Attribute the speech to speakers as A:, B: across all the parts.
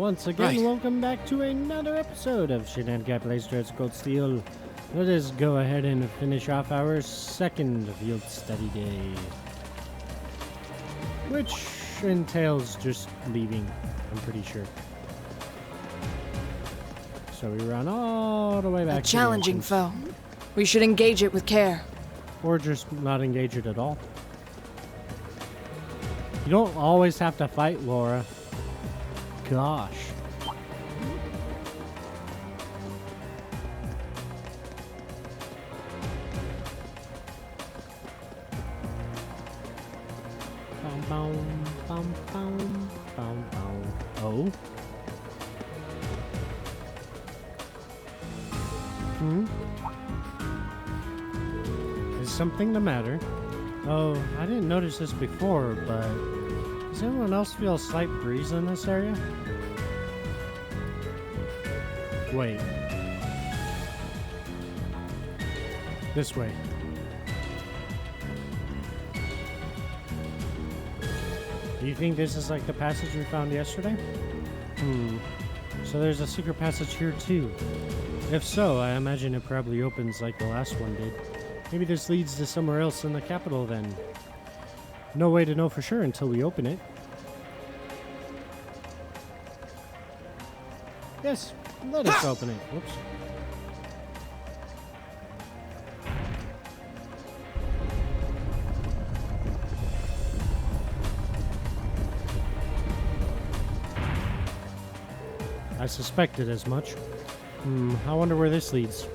A: once again, welcome back to another episode of Shenanaguy Plays Dreads Cold Steel. Let us go ahead and finish off our second field study day, which entails just leaving, I'm pretty sure. So we run all the way back.
B: A challenging foe. We should engage it with care.
A: Or just not engage it at all. You don't always have to fight, Laura. Gosh. Oh? Is something the matter? Oh, I didn't notice this before, but does anyone else feel a slight breeze in this area? Wait. This way. Do you think this is like the passage we found yesterday? So there's a secret passage here too. If so, I imagine it probably opens like the last one did. Maybe this leads to somewhere else in the capital then. No way to know for sure until we open it. Yes, let us open it. Whoops. I suspected as much. I wonder where this leads.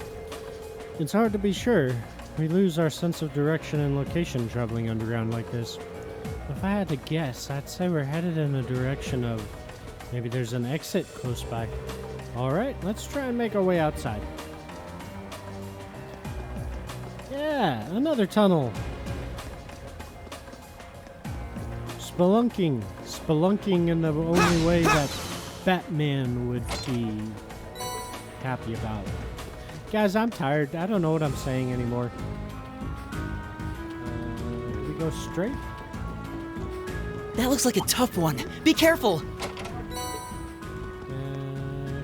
A: It's hard to be sure. We lose our sense of direction and location traveling underground like this. If I had to guess, I'd say we're headed in a direction of maybe there's an exit close by. Alright, let's try and make our way outside. Yeah, another tunnel. Spelunking. Spelunking in the only way that Batman would be happy about. Guys, I'm tired. I don't know what I'm saying anymore. We go straight?
C: That looks like a tough one. Be careful!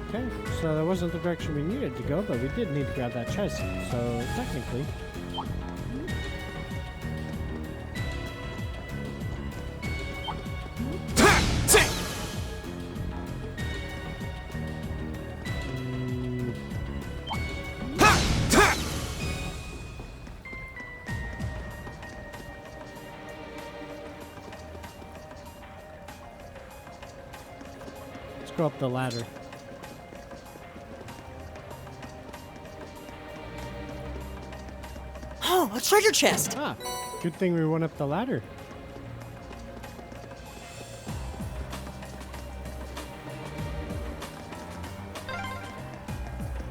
A: Okay, so that wasn't the direction we needed to go, but we did need to grab that chest. So, technically... go up the ladder.
C: Oh, a treasure chest!
A: Ah, good thing we went up the ladder.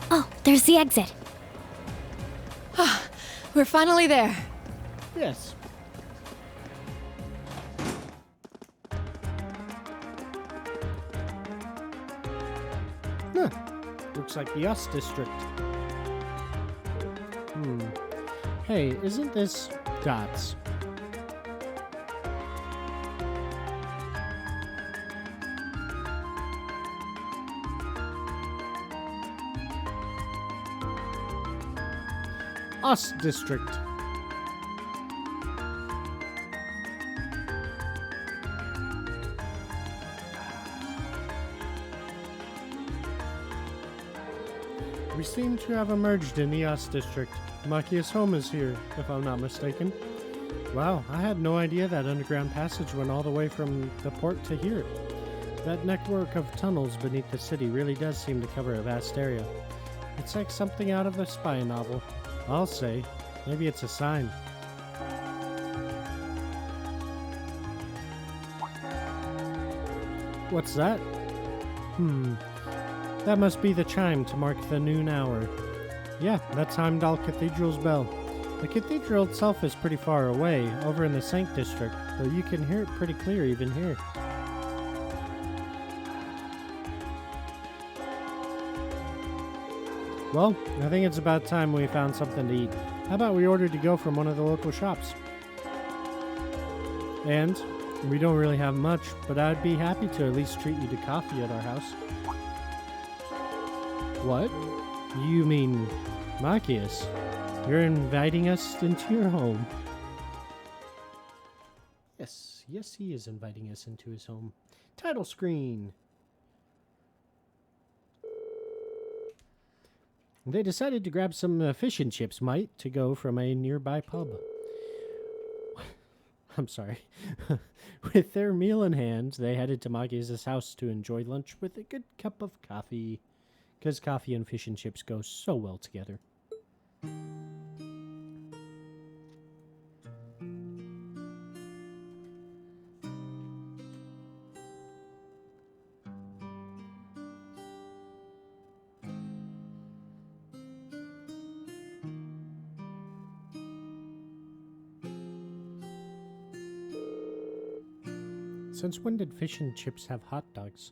D: Oh, there's the exit.
B: We're finally there.
A: Yes. Looks like the US district. Hey, isn't this dots? US district. We seem to have emerged in the US district. Machias' home is here, if I'm not mistaken. Wow, I had no idea that underground passage went all the way from the port to here. That network of tunnels beneath the city really does seem to cover a vast area. It's like something out of a spy novel. I'll say. Maybe it's a sign. What's that? That must be the chime to mark the noon hour. Yeah, that's Heimdall Cathedral's bell. The cathedral itself is pretty far away, over in the Sank district, but you can hear it pretty clear even here. Well, I think it's about time we found something to eat. How about we order to go from one of the local shops? And We don't really have much, but I'd be happy to at least treat you to coffee at our house. What? You mean Machias? You're inviting us into your home. Yes, he is inviting us into his home. Title screen. They decided to grab some fish and chips, mate, to go from a nearby pub. I'm sorry. With their meal in hand, they headed to Machias' house to enjoy lunch with a good cup of coffee. Because coffee and fish and chips go so well together. Since when did fish and chips have hot dogs?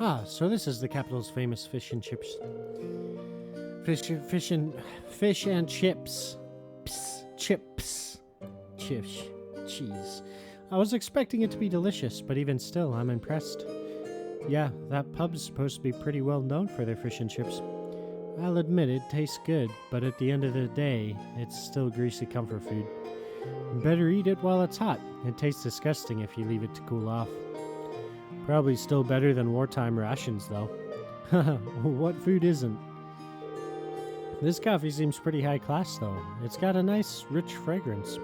A: Ah, so this is the capital's famous fish and chips. Fish and chips. Chips. Cheese. I was expecting it to be delicious, but even still, I'm impressed. Yeah, that pub's supposed to be pretty well known for their fish and chips. I'll admit it tastes good, but at the end of the day, it's still greasy comfort food. Better eat it while it's hot. It tastes disgusting if you leave it to cool off. Probably still better than wartime rations, though. What food isn't? This coffee seems pretty high class, though. It's got a nice, rich fragrance.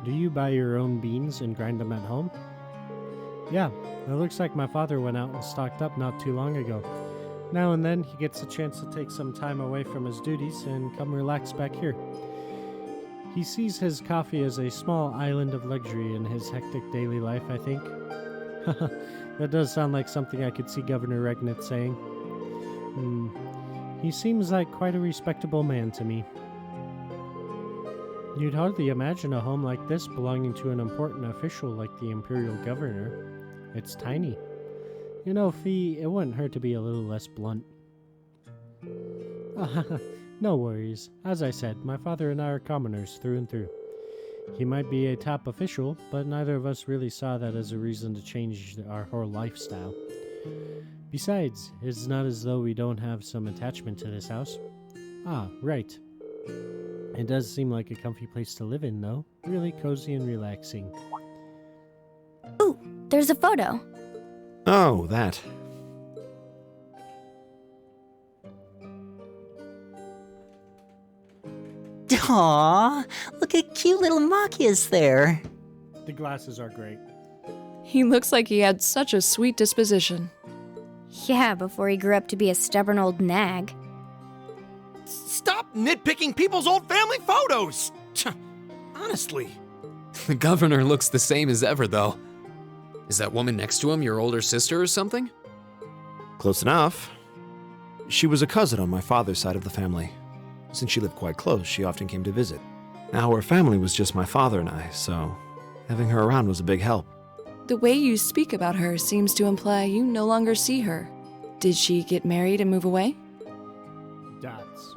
A: Do you buy your own beans and grind them at home? Yeah, it looks like my father went out and stocked up not too long ago. Now and then, he gets a chance to take some time away from his duties and come relax back here. He sees his coffee as a small island of luxury in his hectic daily life, I think. That does sound like something I could see Governor Regnitz saying. He seems like quite a respectable man to me. You'd hardly imagine a home like this belonging to an important official like the Imperial Governor. It's tiny. You know, Fee, it wouldn't hurt to be a little less blunt. No worries. As I said, my father and I are commoners through and through. He might be a top official, but neither of us really saw that as a reason to change our whole lifestyle. Besides, it's not as though we don't have some attachment to this house. Ah, right. It does seem like a comfy place to live in, though. Really cozy and relaxing.
D: Ooh, there's a photo.
E: Oh, that.
C: Aww, look at cute little Machias there.
A: The glasses are great.
B: He looks like he had such a sweet disposition.
D: Yeah, before he grew up to be a stubborn old nag.
E: Stop nitpicking people's old family photos! Honestly.
F: The governor looks the same as ever, though. Is that woman next to him your older sister or something?
E: Close enough. She was a cousin on my father's side of the family. Since she lived quite close, she often came to visit. Our family was just my father and I, so having her around was a big help.
B: The way you speak about her seems to imply you no longer see her. Did she get married and move away?
A: Dots.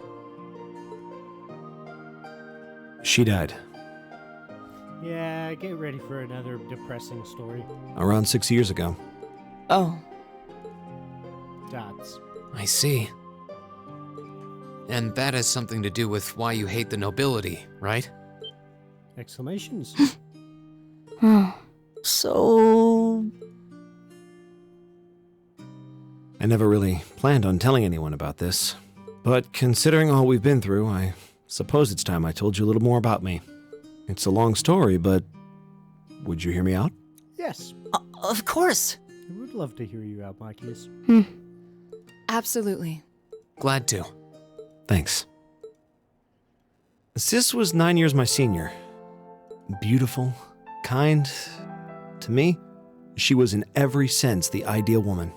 E: She died.
A: Yeah, get ready for another depressing story.
E: Around 6 years ago.
B: Oh.
A: Dots.
F: I see. And that has something to do with why you hate the nobility, right?
A: Exclamations.
C: So...
E: I never really planned on telling anyone about this. But considering all we've been through, I suppose it's time I told you a little more about me. It's a long story, but would you hear me out?
A: Yes.
C: Of course.
A: I would love to hear you out, Machias.
B: Absolutely.
F: Glad to.
E: Thanks. Sis was 9 years my senior. Beautiful, kind. To me, she was in every sense the ideal woman.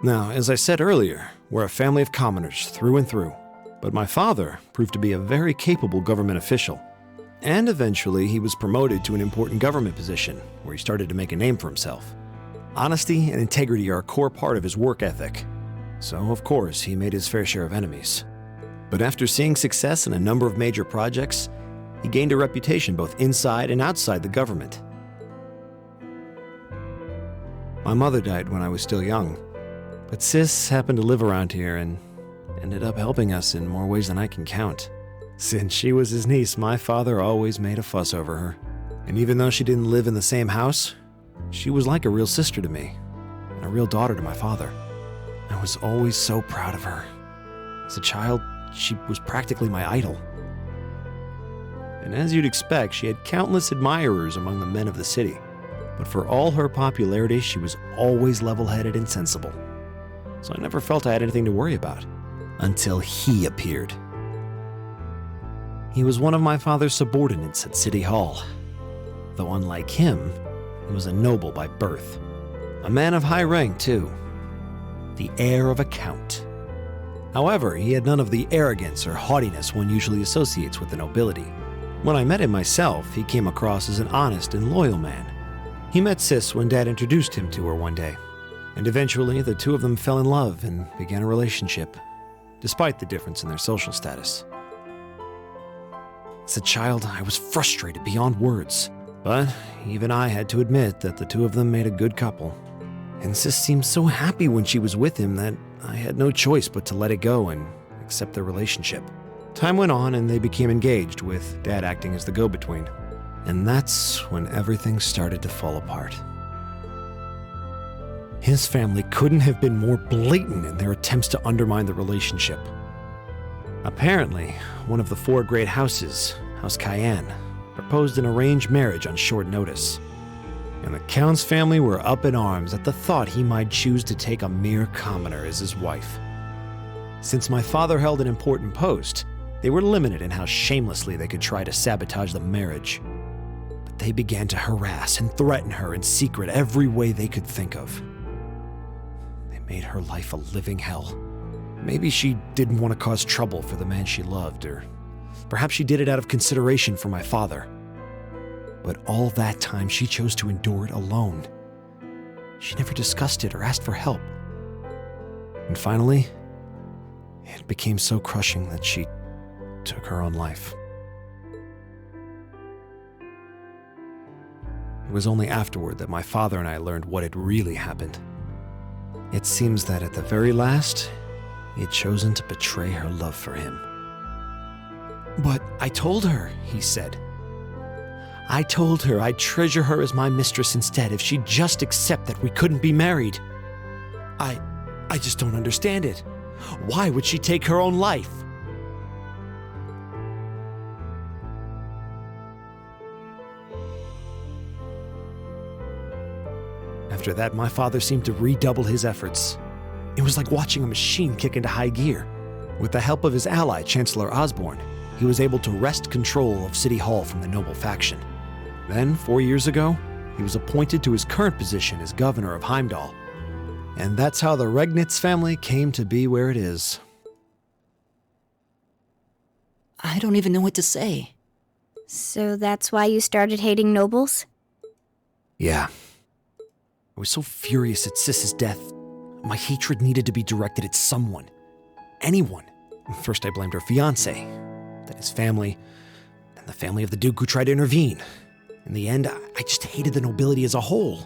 E: Now, as I said earlier, we're a family of commoners through and through. But my father proved to be a very capable government official. And eventually, he was promoted to an important government position, where he started to make a name for himself. Honesty and integrity are a core part of his work ethic. So, of course, he made his fair share of enemies. But after seeing success in a number of major projects, He gained a reputation both inside and outside the government. My mother died when I was still young, but Sis happened to live around here and ended up helping us in more ways than I can count. Since she was his niece, my father always made a fuss over her. And even though she didn't live in the same house, she was like a real sister to me, and a real daughter to my father. I was always so proud of her. As a child, she was practically my idol. And as you'd expect, she had countless admirers among the men of the city. But for all her popularity, she was always level-headed and sensible. So I never felt I had anything to worry about. Until he appeared. He was one of my father's subordinates at City Hall. Though unlike him, he was a noble by birth. A man of high rank, too. The heir of a count. However, he had none of the arrogance or haughtiness one usually associates with the nobility. When I met him myself, he came across as an honest and loyal man. He met Sis when Dad introduced him to her one day, and eventually the two of them fell in love and began a relationship, despite the difference in their social status. As a child, I was frustrated beyond words, but even I had to admit that the two of them made a good couple. And Sis seemed so happy when she was with him that I had no choice but to let it go and accept their relationship. Time went on and they became engaged, with Dad acting as the go-between. And that's when everything started to fall apart. His family couldn't have been more blatant in their attempts to undermine the relationship. Apparently, one of the four great houses, House Cayenne, proposed an arranged marriage on short notice. And the Count's family were up in arms at the thought he might choose to take a mere commoner as his wife. Since my father held an important post, they were limited in how shamelessly they could try to sabotage the marriage. But they began to harass and threaten her in secret every way they could think of. They made her life a living hell. Maybe she didn't want to cause trouble for the man she loved, or perhaps she did it out of consideration for my father. But all that time, she chose to endure it alone. She never discussed it or asked for help. And finally, it became so crushing that she took her own life. It was only afterward that my father and I learned what had really happened. It seems that at the very last, he had chosen to betray her love for him. "But I told her," he said. "I told her I'd treasure her as my mistress instead if she'd just accept that we couldn't be married. I just don't understand it. Why would she take her own life?" After that, my father seemed to redouble his efforts. It was like watching a machine kick into high gear. With the help of his ally, Chancellor Osborne, he was able to wrest control of City Hall from the noble faction. Then, 4 years ago, he was appointed to his current position as governor of Heimdall. And that's how the Regnitz family came to be where it is.
C: I don't even know what to say.
D: So that's why you started hating nobles?
E: Yeah. I was so furious at Sis's death. My hatred needed to be directed at someone. Anyone. First I blamed her fiancé, then his family, then the family of the Duke who tried to intervene. In the end, I just hated the nobility as a whole.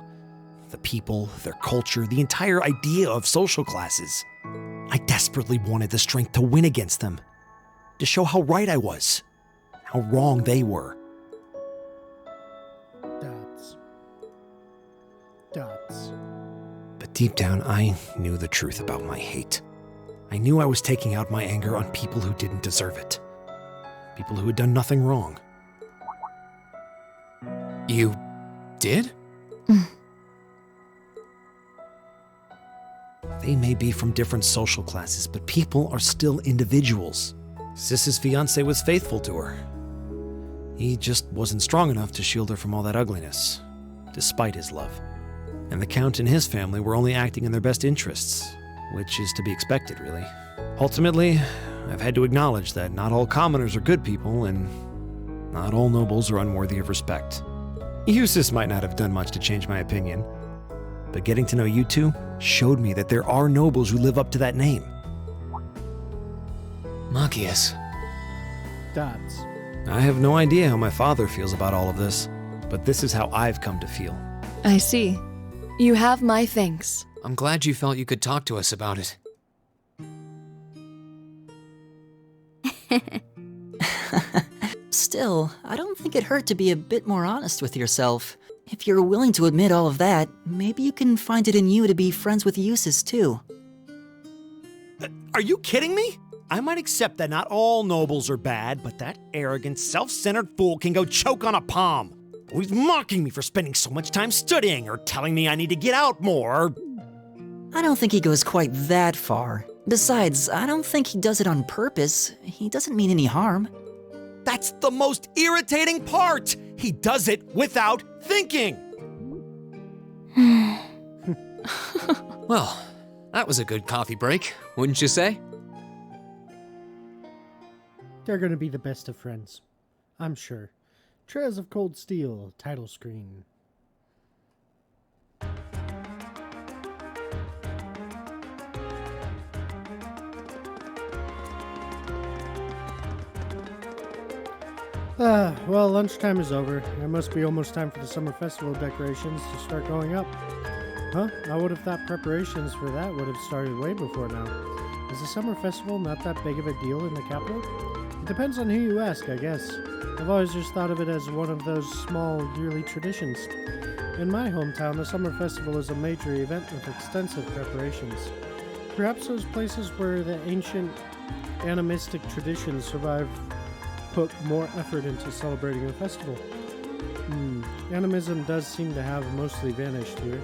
E: The people, their culture, the entire idea of social classes. I desperately wanted the strength to win against them. To show how right I was. How wrong they were.
A: Dots.
E: But deep down, I knew the truth about my hate. I knew I was taking out my anger on people who didn't deserve it. People who had done nothing wrong.
F: You did?
E: They may be from different social classes, but people are still individuals. Sis's fiancé was faithful to her. He just wasn't strong enough to shield her from all that ugliness, despite his love. And the Count and his family were only acting in their best interests, which is to be expected, really. Ultimately, I've had to acknowledge that not all commoners are good people, and not all nobles are unworthy of respect. Sis might not have done much to change my opinion, but getting to know you two showed me that there are nobles who live up to that name.
F: Machias.
A: Dots.
E: I have no idea how my father feels about all of this, but this is how I've come to feel.
B: I see. You have my thanks.
F: I'm glad you felt you could talk to us about it.
C: Still, I don't think it hurt to be a bit more honest with yourself. If you're willing to admit all of that, maybe you can find it in you to be friends with Eustace too.
G: Are you kidding me? I might accept that not all nobles are bad, but that arrogant, self-centered fool can go choke on a palm. He's mocking me for spending so much time studying, or telling me I need to get out more.
C: I don't think he goes quite that far. Besides, I don't think he does it on purpose. He doesn't mean any harm.
G: That's the most irritating part! He does it without thinking!
F: Well, that was a good coffee break, wouldn't you say?
A: They're gonna be the best of friends. I'm sure. Trails of Cold Steel, title screen. Well, lunchtime is over. It must be almost time for the summer festival decorations to start going up. Huh? I would have thought preparations for that would have started way before now. Is the summer festival not that big of a deal in the capital? It depends on who you ask, I guess. I've always just thought of it as one of those small yearly traditions. In my hometown, the summer festival is a major event with extensive preparations. Perhaps those places where the ancient animistic traditions survive put more effort into celebrating the festival. Animism does seem to have mostly vanished here.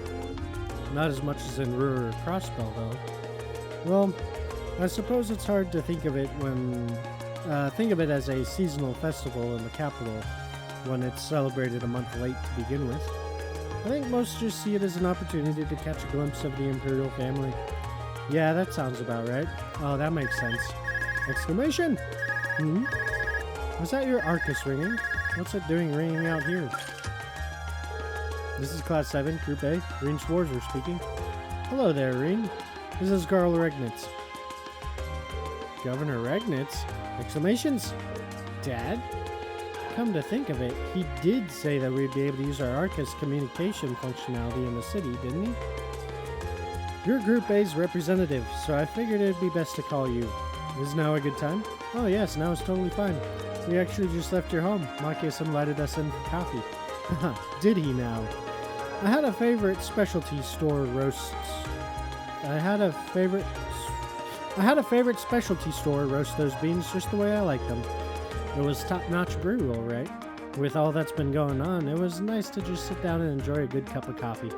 A: Not as much as in Ruhr or Crossbell, though. Well, I suppose it's hard to think of it as a seasonal festival in the capital when it's celebrated a month late to begin with. I think most just see it as an opportunity to catch a glimpse of the imperial family. Yeah, that sounds about right. Oh, that makes sense. Exclamation! Was that your Arcus ringing? What's it doing ringing out here? This is Class 7, Group A. Reen Schwarzer speaking. Hello there, Reen. This is Garl Regnitz. Governor Regnitz? Exclamations? Dad? Come to think of it, he did say that we'd be able to use our Arcus communication functionality in the city, didn't he? You're Group A's representative, so I figured it'd be best to call you. Is now a good time? Oh yes, now it's totally fine. We actually just left your home. Machias invited us in for coffee. Did he now? I had a favorite specialty store roast those beans just the way I like them. It was top-notch brew, all right. With all that's been going on, it was nice to just sit down and enjoy a good cup of coffee.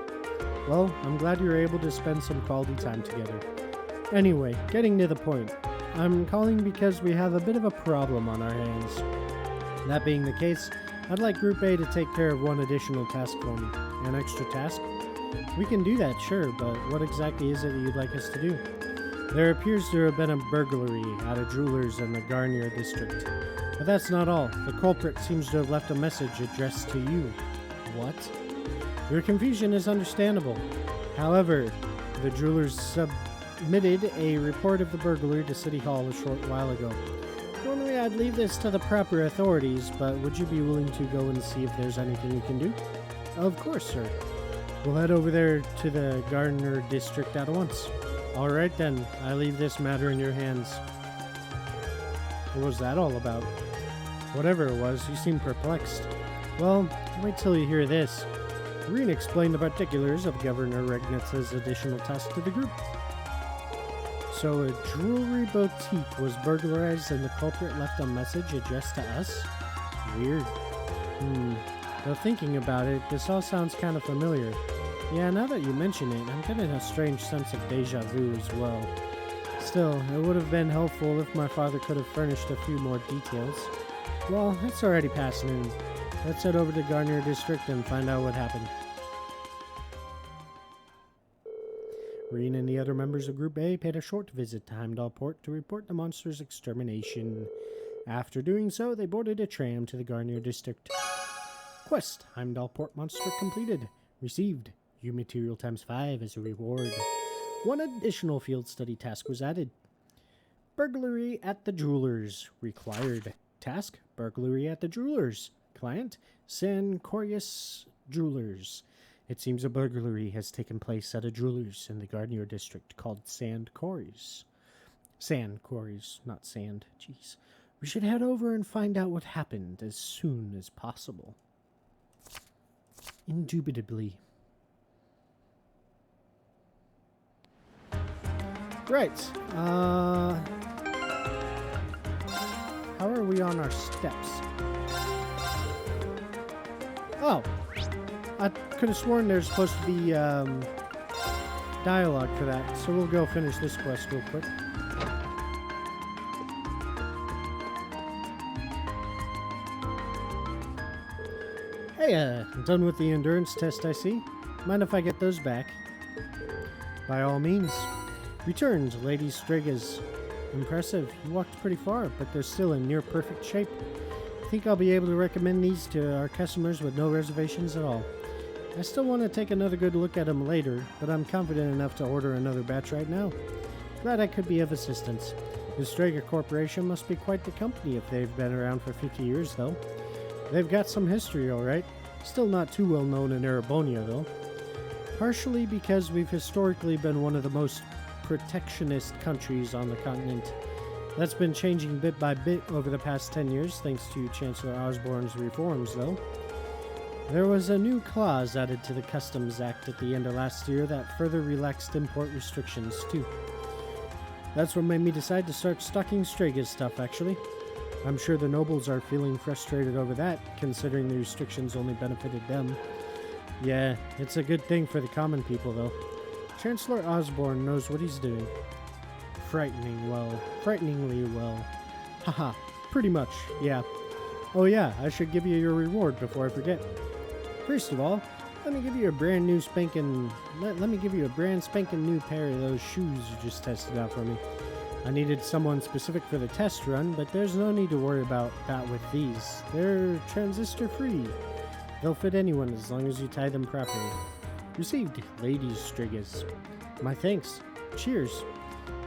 A: Well, I'm glad you were able to spend some quality time together. Anyway, getting to the point. I'm calling because we have a bit of a problem on our hands. That being the case, I'd like Group A to take care of one additional task for me. An extra task? We can do that, sure, but what exactly is it you'd like us to do? There appears to have been a burglary at a jeweler's in the Garnier district. But that's not all. The culprit seems to have left a message addressed to you. What? Your confusion is understandable. However, the jewelers submitted a report of the burglary to City Hall a short while ago. Normally I'd leave this to the proper authorities, but would you be willing to go and see if there's anything we can do? Of course, sir. We'll head over there to the Garnier district at once. Alright then, I leave this matter in your hands. What was that all about? Whatever it was, you seemed perplexed. Well, wait till you hear this. Reen explained the particulars of Governor Regnitz's additional task to the group. So a jewelry boutique was burglarized and the culprit left a message addressed to us? Weird. Though thinking about it, this all sounds kind of familiar. Yeah, now that you mention it, I'm getting a strange sense of deja vu as well. Still, it would have been helpful if my father could have furnished a few more details. Well, it's already past noon. Let's head over to Garnier District and find out what happened. Reen and the other members of Group A paid a short visit to Heimdall Port to report the monster's extermination. After doing so, they boarded a tram to the Garnier District. Quest: Heimdall Port monster completed. Received U material ×5 as a reward. One additional field study task was added. Burglary at the jeweler's required. Task, burglary at the jewelers. Client, San Corius Jewelers. It seems a burglary has taken place at a jeweler's in the Gardner district called Sand Quarries. Sand Quarries, not sand. Jeez. We should head over and find out what happened as soon as possible. Indubitably. Right. How are we on our steps? Oh. I could have sworn there's supposed to be dialogue for that, so we'll go finish this quest real quick. Hey, done with the endurance test, I see. Mind if I get those back? By all means. Returned, Lady Strigas. Impressive. You walked pretty far, but they're still in near perfect shape. I think I'll be able to recommend these to our customers with no reservations at all. I still want to take another good look at them later, but I'm confident enough to order another batch right now. Glad I could be of assistance. The Strega Corporation must be quite the company if they've been around for 50 years, though. They've got some history, alright. Still not too well known in Erebonia, though. Partially because we've historically been one of the most protectionist countries on the continent. That's been changing bit by bit over the past 10 years, thanks to Chancellor Osborne's reforms, though. There was a new clause added to the Customs Act at the end of last year that further relaxed import restrictions, too. That's what made me decide to start stocking Strega's stuff, actually. I'm sure the nobles are feeling frustrated over that, considering the restrictions only benefited them. Yeah, it's a good thing for the common people, though. Chancellor Osborne knows what he's doing. Frighteningly well. Haha, pretty much, yeah. Oh yeah, I should give you your reward before I forget. First of all, let me give you a brand spanking new pair of those shoes you just tested out for me. I needed someone specific for the test run, but there's no need to worry about that with these. They're transistor free. They'll fit anyone as long as you tie them properly. Received, Lady Strigas. My thanks. Cheers.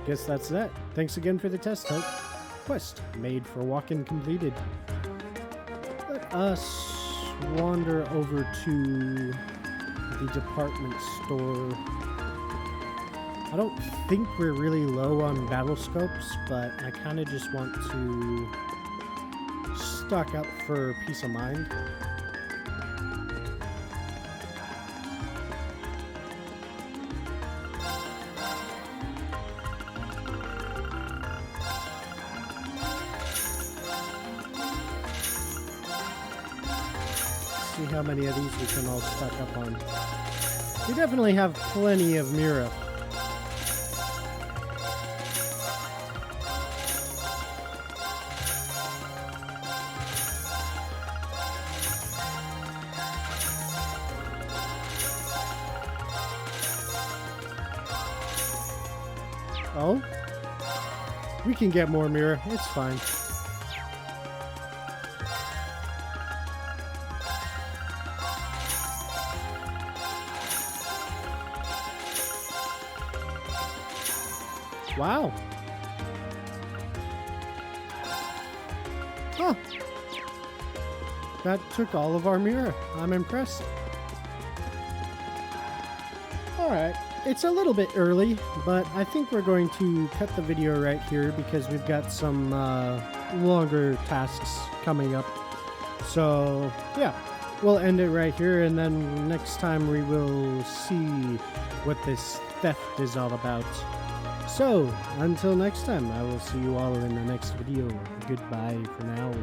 A: Guess that's that. Thanks again for the test, Hope. Quest made for walk-in completed. Let us wander over to the department store. I don't think we're really low on battle scopes, but I kind of just want to stock up for peace of mind. See how many of these we can all stock up on. We definitely have plenty of Mira. Oh? We can get more Mira. It's fine. Wow. Huh. That took all of our Mira. I'm impressed. Alright. It's a little bit early, but I think we're going to cut the video right here because we've got some longer tasks coming up. So, yeah. We'll end it right here, and then next time we will see what this theft is all about. So, until next time, I will see you all in the next video. Goodbye for now.